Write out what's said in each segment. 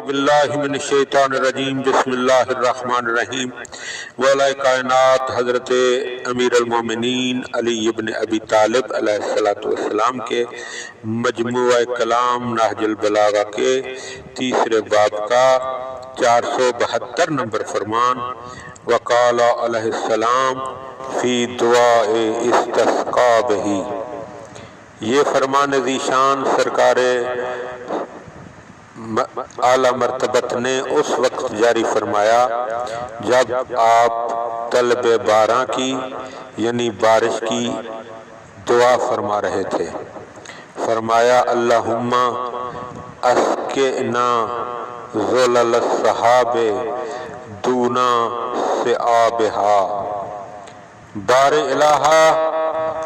باللہ من الشیطان الرجیم بسم اللہ الرحمن الرحیم والہ کائنات حضرت امیر المومنین علی ابن ابی طالب علیہ السلام کے مجموعہ کلام نہجل بلاغہ کے تیسرے باب کا 472 نمبر فرمان وقال علیہ السلام فی دعاء استسقا بہی۔ یہ فرمان ذیشان سرکار اعلی مرتبت نے اس وقت جاری فرمایا جب آپ طلب باران کی یعنی بارش کی دعا فرما رہے تھے۔ فرمایا اللہم اسقنا ظلل السحاب دون سعابہا، بار الہا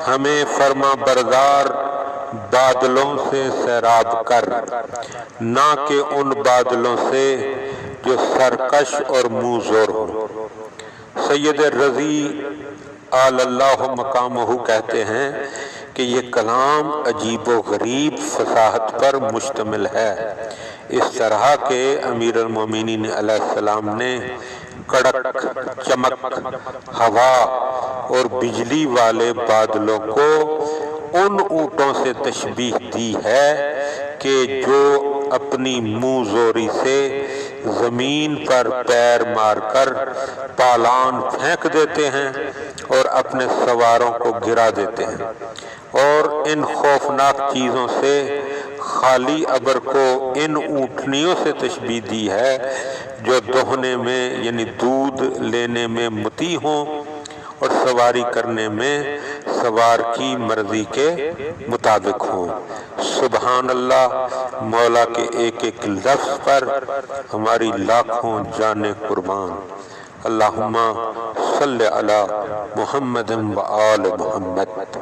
ہمیں فرما بردار بادلوں سے سیراب کر، نہ کہ ان بادلوں سے جو سرکش اور منہ زور ہوں۔ سید رضی آل اللہ مقامہ کہتے ہیں کہ یہ کلام عجیب و غریب فصاحت پر مشتمل ہے، اس طرح کے امیر المومنین علیہ السلام نے کڑک، چمک، ہوا اور بجلی والے بادلوں کو ان اونٹوں سے تشبیہ دی ہے کہ جو اپنی منہ زوری سے زمین پر پیر مار کر پالان پھینک دیتے ہیں اور اپنے سواروں کو گرا دیتے ہیں، اور ان خوفناک چیزوں سے خالی ابر کو ان اونٹنیوں سے تشبیہ دی ہے جو دہنے میں یعنی دودھ لینے میں مطیع ہوں اور سواری کرنے میں سوار کی مرضی کے مطابق ہوں۔ سبحان اللہ، مولا کے ایک ایک لفظ پر ہماری لاکھوں جانیں قربان۔ اللہم صلی علی محمد و آل محمد۔